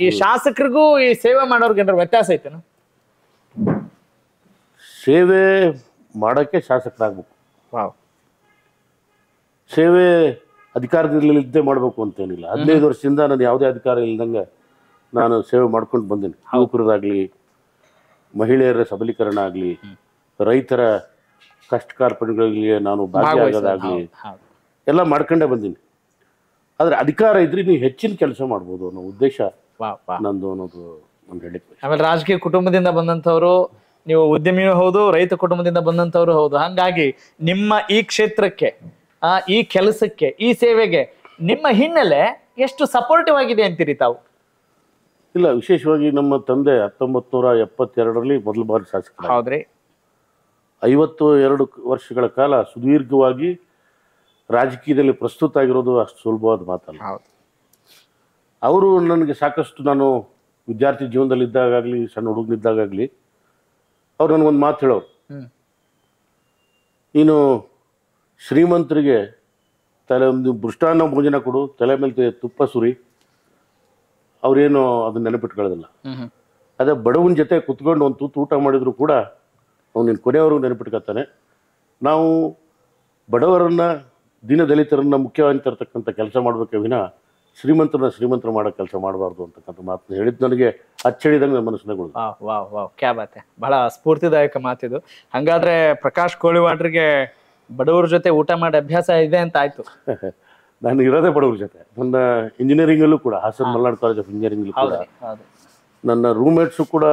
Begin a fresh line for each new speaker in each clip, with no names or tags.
ಈ ಶಾಸಕರಿಗೂ ಈ ಸೇವೆ ಮಾಡೋರ್ಗೆ ಏನಾದ್ರು ವ್ಯತ್ಯಾಸ ಐತೆನ?
ಸೇವೆ ಮಾಡೋಕ್ಕೆ ಶಾಸಕರಾಗಬೇಕು.
ವಾವ್.
ಸೇವೆ ಅಧಿಕಾರದಲ್ಲಿದ್ದೇ ಮಾಡಬೇಕು ಅಂತೇನಿಲ್ಲ. 15 ವರ್ಷದಿಂದ ನಾನು ಯಾವುದೇ ಅಧಿಕಾರ ಇಲ್ದಂಗೆ ನಾನು ಸೇವೆ ಮಾಡ್ಕೊಂಡು ಬಂದೀನಿ. ಯುವಕರದಾಗಲಿ, ಮಹಿಳೆಯರ ಸಬಲೀಕರಣ ಆಗಲಿ, ರೈತರ ಕಷ್ಟ ಕಾರ್ಪಣ್ಯಗಳಿಗೆ ನಾನು ಭಾಗಿಯಾಗೋದಾಗಲಿ ಎಲ್ಲ ಮಾಡ್ಕೊಂಡೇ ಬಂದೀನಿ. ಆದರೆ ಅಧಿಕಾರ ಇದ್ರೆ ನೀವು ಹೆಚ್ಚಿನ ಕೆಲಸ ಮಾಡ್ಬೋದು ಅನ್ನೋ ಉದ್ದೇಶ ನಂದು ಅನ್ನೋದು ನಾನು ಹೇಳಿದ್ದೆ.
ಆಮೇಲೆ ರಾಜಕೀಯ ಕುಟುಂಬದಿಂದ ಬಂದಂಥವ್ರು, ನೀವು ಉದ್ಯಮಿಯೂ ಹೌದು, ರೈತ ಕುಟುಂಬದಿಂದ ಬಂದಂಥವ್ರು ಹೌದು. ಹಾಗಾಗಿ ನಿಮ್ಮ ಈ ಕ್ಷೇತ್ರಕ್ಕೆ, ಈ ಕೆಲಸಕ್ಕೆ, ಈ ಸೇವೆಗೆ ನಿಮ್ಮ ಹಿನ್ನೆಲೆ ಎಷ್ಟು ಸಪೋರ್ಟಿವ್ ಆಗಿದೆ ಅಂತೀರಿ ತಾವು?
ಇಲ್ಲ, ವಿಶೇಷವಾಗಿ ನಮ್ಮ ತಂದೆ 1972ರಲ್ಲಿ ಮೊದಲ ಬಾರಿ ಶಾಸಕರು.
ಹೌದ್ರಿ.
52 ವರ್ಷಗಳ ಕಾಲ ಸುದೀರ್ಘವಾಗಿ ರಾಜಕೀಯದಲ್ಲಿ ಪ್ರಸ್ತುತ ಆಗಿರೋದು ಅಷ್ಟು ಸುಲಭವಾದ ಮಾತಲ್ಲ. ಅವರು ನನಗೆ ಸಾಕಷ್ಟು, ನಾನು ವಿದ್ಯಾರ್ಥಿ ಜೀವನದಲ್ಲಿದ್ದಾಗಲಿ, ಸಣ್ಣ ಹುಡುಗನಿದ್ದಾಗಲಿ ಅವ್ರು ನನಗೊಂದು ಮಾತು ಹೇಳೋರು, ನೀನು ಶ್ರೀಮಂತರಿಗೆ ಒಂದು ಮೃಷ್ಟಾನ್ನ ಭೋಜನ ಕೊಡು, ತಲೆ ಮೇಲೆ ತುಪ್ಪ ಸುರಿ, ಅವ್ರೇನು ಅದನ್ನ ನೆನಪಿಟ್ಕೊಳ್ಳೋದಿಲ್ಲ. ಅದೇ ಬಡವನ ಜೊತೆ ಕುತ್ಕೊಂಡು ಒಂದು ತೂತು ಊಟ ಮಾಡಿದ್ರು ಕೂಡ ಅವ್ನು ನಿನ್ನ ಕೊನೆಯವರೆಗೂ ನೆನಪಿಟ್ಕೊತಾನೆ. ನಾವು ಬಡವರನ್ನ, ದೀನದಲಿತರನ್ನ ಮುಖ್ಯವಾಗಿ ತರ್ತಕ್ಕಂಥ ಕೆಲಸ ಮಾಡಬೇಕೆ ವಿನ ಶ್ರೀಮಂತರು ಮಾಡೋ ಕೆಲಸ ಮಾಡಬಾರ್ದು ಅಂತಕ್ಕಂಥ ಮಾತನ್ನ ಹೇಳಿದ್ದು ನನಗೆ ಅಚ್ಚಳಿದಂಗೆ ನನ್ನ ಮನಸ್ಸಿನಾಗ ಉಳಿದು.
ವಾವ್ ವಾವ್, ಕ್ಯಾ ಬಾತೆ, ಬಹಳ ಸ್ಫೂರ್ತಿದಾಯಕ ಮಾತಿದು. ಹಂಗಾದ್ರೆ ಪ್ರಕಾಶ್ ಕೋಳಿವಾಡ್ರಿಗೆ ಬಡವರ ಜೊತೆ ಊಟ ಮಾಡಿ ಅಭ್ಯಾಸ ಇದೆ ಅಂತ ಆಯ್ತು.
ನಾನು ಇರೋದೇ ಬಡವ್ರ ಜೊತೆ. ನನ್ನ ಇಂಜಿನಿಯರಿಂಗಲ್ಲೂ ಕೂಡ, ಹಾಸನ್ ಮಲ್ನಾಡ್ ಕಾಲೇಜ್ ಆಫ್ ಇಂಜಿನಿಯರಿಂಗಲ್ಲೂ ಕೂಡ ನನ್ನ ರೂಮ್ಮೇಟ್ಸು ಕೂಡ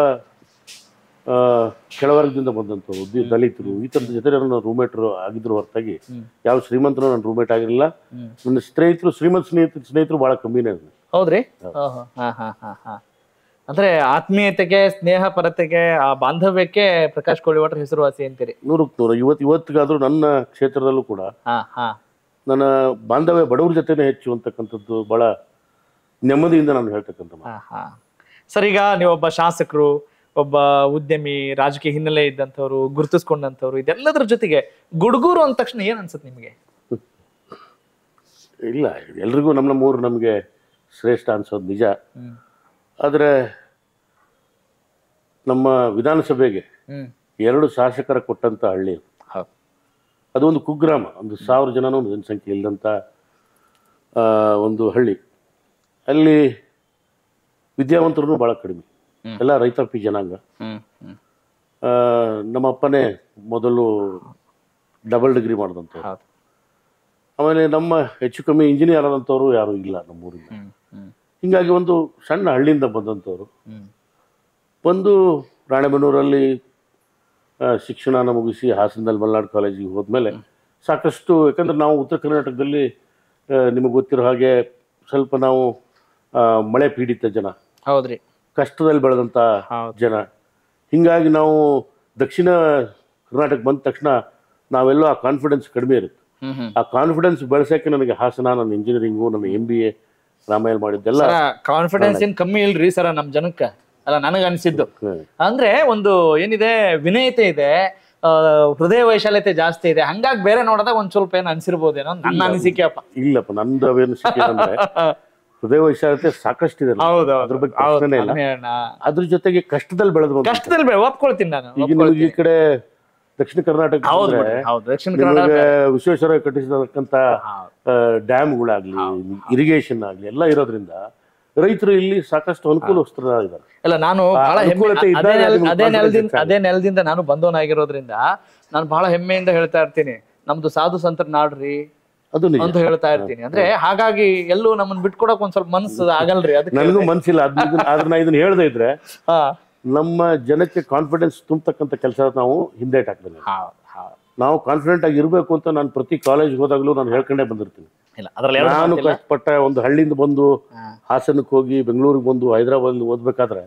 ಕೆಳವರ್ಗದಿಂದ ಬಂದಂಥವ್ರು, ದಲಿತರು, ಈ ಥರದ ಜೊತೆ ನನ್ನ ರೂಮ್ಮೇಟ್ರು ಆಗಿದ್ರು ಹೊರತಾಗಿ ಯಾವ ಶ್ರೀಮಂತರು ನನ್ನ ರೂಮ್ಮೇಟ್ ಆಗಿರಲಿಲ್ಲ. ನನ್ನ ಸ್ನೇಹಿತರು ಬಹಳ ಕಮ್ಮಿನೇ.
ಹೌದ್ರಿ. ಅಂದ್ರೆ ಆತ್ಮೀಯತೆಗೆ, ಸ್ನೇಹ ಪರತೆಗೆ, ಆ ಬಾಂಧವ್ಯಕ್ಕೆ ಪ್ರಕಾಶ್ ಕೋಳಿವಾಡ್ರ ಹೆಸರುವಾಸಿ ಅಂತೀರಿ.
100% ಇವತ್ತಿಗಾದ್ರೂ ನನ್ನ ಕ್ಷೇತ್ರದಲ್ಲೂ ಕೂಡ ನನ್ನ ಬಾಂಧವ್ಯ ಬಡವ್ರ ಜೊತೆನೇ ಹೆಚ್ಚು ಅಂತಕ್ಕಂಥದ್ದು ಬಹಳ ನೆಮ್ಮದಿಯಿಂದ ನಾನು ಹೇಳ್ತಕ್ಕಂಥ.
ಸರ್, ಈಗ ನೀವೊಬ್ಬ ಶಾಸಕರು, ಒಬ್ಬ ಉದ್ಯಮಿ, ರಾಜಕೀಯ ಹಿನ್ನೆಲೆ ಇದ್ದಂಥವ್ರು, ಗುರುತಿಸ್ಕೊಂಡಂಥವ್ರು, ಇದೆಲ್ಲದ್ರ ಜೊತೆಗೆ ಗುಡುಗೂರು ಅಂದ ತಕ್ಷಣ ಏನ್ ಅನ್ಸುತ್ತೆ ನಿಮಗೆ?
ಇಲ್ಲ, ಎಲ್ರಿಗೂ ನಮ್ಮೂರು ನಮಗೆ ಶ್ರೇಷ್ಠ ಅನ್ಸೋದು ನಿಜ. ಆದರೆ ನಮ್ಮ ವಿಧಾನಸಭೆಗೆ 2 ಶಾಸಕರ ಕೊಟ್ಟಂತ ಹಳ್ಳಿ ಅದು. ಒಂದು ಕುಗ್ರಾಮ, ಒಂದು 1000 ಜನನೂ ಜನಸಂಖ್ಯೆ ಇಲ್ಲದಂಥ ಒಂದು ಹಳ್ಳಿ. ಅಲ್ಲಿ ವಿದ್ಯಾವಂತರು ಭಾಳ ಕಡಿಮೆ, ಎಲ್ಲ ರೈತಾಪಿ ಜನಾಂಗ. ನಮ್ಮ ಅಪ್ಪನೇ ಮೊದಲು ಡಬಲ್ ಡಿಗ್ರಿ ಮಾಡಿದಂಥವ್ರು. ಆಮೇಲೆ ನಮ್ಮ ಹೆಚ್ಚು ಕಮ್ಮಿ ಇಂಜಿನಿಯರ್ ಆದಂಥವ್ರು ಯಾರೂ ಇಲ್ಲ ನಮ್ಮೂರಿಂದ. ಹೀಗಾಗಿ ಒಂದು ಸಣ್ಣ ಹಳ್ಳಿಯಿಂದ ಬಂದಂಥವ್ರು ಬಂದು ರಾಣೆಬೆನ್ನೂರಲ್ಲಿ ಶಿಕ್ಷಣನ ಮುಗಿಸಿ ಹಾಸನದಲ್ಲಿ ಮಲ್ನಾಡ್ ಕಾಲೇಜಿಗೆ ಹೋದ್ಮೇಲೆ ಸಾಕಷ್ಟು, ಯಾಕಂದ್ರೆ ನಾವು ಉತ್ತರ ಕರ್ನಾಟಕದಲ್ಲಿ ನಿಮಗೆ ಗೊತ್ತಿರೋ ಹಾಗೆ ಸ್ವಲ್ಪ ನಾವು ಮಳೆ ಪೀಡಿತ ಜನ,
ಹೌದ್ರಿ,
ಕಷ್ಟದಲ್ಲಿ ಬೆಳೆದಂಥ ಜನ. ಹೀಗಾಗಿ ನಾವು ದಕ್ಷಿಣ ಕರ್ನಾಟಕ ಬಂದ ತಕ್ಷಣ ನಾವೆಲ್ಲೋ ಆ ಕಾನ್ಫಿಡೆನ್ಸ್ ಕಡಿಮೆ ಇರುತ್ತೆ. ಆ ಕಾನ್ಫಿಡೆನ್ಸ್ ಬೆಳೆಸೋಕೆ ನನಗೆ ಹಾಸನ, ನನ್ನ ಇಂಜಿನಿಯರಿಂಗು, ನನ್ನ MBA ರಾಮಾಯಣ ಮಾಡಿದ್ದೆಲ್ಲ
ಕಾನ್ಫಿಡೆನ್ಸ್ ಏನ್ ಕಮ್ಮಿ ಇಲ್ರಿ ಸರ ನಮ್ ಜನಕ್ಕೆ. ಅಲ್ಲ, ನನಗ ಅನ್ಸಿದ್ದು ಅಂದ್ರೆ ಒಂದು ಏನಿದೆ, ವಿನಯತೆ ಇದೆ, ಹೃದಯ ವೈಶಾಲ್ಯತೆ ಜಾಸ್ತಿ ಇದೆ. ಹಂಗಾಗಿ ಬೇರೆ ನೋಡಿದಾಗ ಒಂದ್ ಸ್ವಲ್ಪ ಏನ್ ಅನ್ಸಿರ್ಬೋದೇನೋ ನನ್ನ ಅನಿಸಿಕೆ.
ಇಲ್ಲಪ್ಪ, ನಂದು ಅನಿಸಿಕೆ ಅಂದ್ರೆ ಹೃದಯ ವೈಶಾಲ್ಯತೆ ಸಾಕಷ್ಟಿದೆ, ಅದ್ರ ಬಗ್ಗೆ ಪ್ರಶ್ನೆ ಇಲ್ಲ. ಅದ್ರ ಜೊತೆಗೆ ಕಷ್ಟದಲ್ಲಿ ಬೆಳೆದ್ರು,
ಒಪ್ಕೊಳ್ತೀನಿ ನಾನು.
ಈಗ ಈ ಕಡೆ ದಕ್ಷಿಣ ಕರ್ನಾಟಕ ವಿಶ್ವೇಶ್ವರ ಕಟ್ಟಿಸಿರ್ತಕ್ಕಂಥ ಡ್ಯಾಮ್ಗಳಾಗ್ಲಿ, ಇರಿಗೇಷನ್ ಆಗ್ಲಿ ಎಲ್ಲ ಇರೋದ್ರಿಂದ ರೈತರು ಇಲ್ಲಿ ಸಾಕಷ್ಟು ಅನುಕೂಲಸ್ಥರಾಗಿದ್ದಾರೆ.
ಇಲ್ಲ, ನಾನು ಅದೇ ನೆಲದಿಂದ ನಾನು ಬಂದವನಾಗಿರೋದ್ರಿಂದ ನಾನು ಬಹಳ ಹೆಮ್ಮೆಯಿಂದ ಹೇಳ್ತಾ ಇರ್ತೀನಿ, ನಮ್ದು ಸಾಧು ಸಂತರ ನಾಡ್ರಿ ಅಂತ ಹೇಳ್ತಾ ಇರ್ತೀನಿ. ಅಂದ್ರೆ ಹಾಗಾಗಿ ಎಲ್ಲೂ ನಮ್ಮನ್ನ ಬಿಟ್ಕೊಡಕ್ ಒಂದ್ ಸ್ವಲ್ಪ ಮನ್ಸು ಆಗಲ್ರಿ. ಅದಕ್ಕೆ
ನನಗೂ ಮನ್ಸಿಲ್ಲ. ಆದ್ರೆ ನಾ ಇದನ್ನ ಹೇಳ್ದೆ ಇದ್ರೆ ನಮ್ಮ ಜನಕ್ಕೆ ಕಾನ್ಫಿಡೆನ್ಸ್ ತುಂಬತಕ್ಕಂಥ ಕೆಲಸ ನಾವು ಹಿಂದೇಟ್ ಹಾಕ್ಬೇಕು. ನಾವು ಕಾನ್ಫಿಡೆಂಟ್ ಆಗಿ ಇರಬೇಕು ಅಂತ ನಾನು ಪ್ರತಿ ಕಾಲೇಜ್ ಹೋದಾಗ್ಲೂ ನಾನು ಹೇಳ್ಕೊಂಡೇ ಬಂದಿರ್ತೀನಿ. ನಾನು ಕಷ್ಟಪಟ್ಟ ಒಂದು ಹಳ್ಳಿಯಿಂದ ಬಂದು ಹಾಸನಕ್ಕೆ ಹೋಗಿ, ಬೆಂಗಳೂರಿಗೆ ಬಂದು, ಹೈದರಾಬಾದ್ ಓದ್ಬೇಕಾದ್ರೆ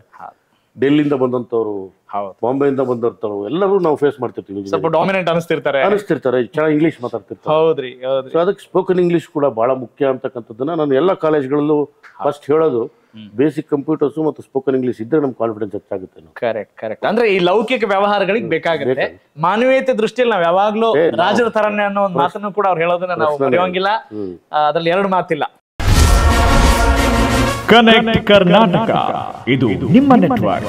ಡೆಲ್ಲಿಯಿಂದ ಬಂದಂತವ್ರು, ಬಾಂಬೆಯಿಂದ ಬಂದಿರ್ತಾರು, ಎಲ್ಲರೂ ನಾವು ಫೇಸ್ ಮಾಡ್ತಿರ್ತೀವಿ.
ಸ್ವಲ್ಪ ಡಾಮಿನೆಂಟ್ ಅನಿಸ್ತಿರ್ತಾರೆ,
ಚೆನ್ನಾಗಿ ಇಂಗ್ಲಿಷ್ ಮಾತಾಡ್ತಿರ್ತಾರೆ.
ಹೌದ್ರಿ.
ಸೊ ಅದಕ್ಕೆ ಸ್ಪೋಕನ್ ಇಂಗ್ಲಿಷ್ ಕೂಡ ಬಹಳ ಮುಖ್ಯ ಅಂತಕ್ಕಂಥದ್ದನ್ನ ನಾನು ಎಲ್ಲ ಕಾಲೇಜ್ಗಳಲ್ಲೂ ಫಸ್ಟ್ ಹೇಳೋದು. ಬೇಸಿಕ್ ಕಂಪ್ಯೂಟರ್ಸ್ ಮತ್ತು ಸ್ಪೋಕನ್ ಇಂಗ್ಲಿಷ್ ಇದ್ರೆ ನಮ್ ಕಾನ್ಫಿಡೆನ್ಸ್ ಹೆಚ್ಚಾಗುತ್ತೆ.
ಕರೆಕ್ಟ್. ಅಂದ್ರೆ ಈ ಲೌಕಿಕ ವ್ಯವಹಾರಗಳಿಗೆ ಬೇಕಾಗುತ್ತೆ, ಮಾನವೀಯತೆ ದೃಷ್ಟಿಯಲ್ಲಿ ನಾವ್ ಯಾವಾಗ್ಲೂ ರಾಜರ ತರನೇ ಅನ್ನೋ ಒಂದು ಮಾತನ್ನು ಕೂಡ ಅವ್ರು ಹೇಳೋದನ್ನ ನಾವು ಮರೆಯೋಂಗಿಲ್ಲ. ಅದ್ರಲ್ಲಿ 2 ಮಾತಿಲ್ಲ.
ಕನೆಕ್ಟ್ ಕರ್ನಾಟಕ ಇದು ನಿಮ್ಮ ನೆಟ್ವರ್ಕ್.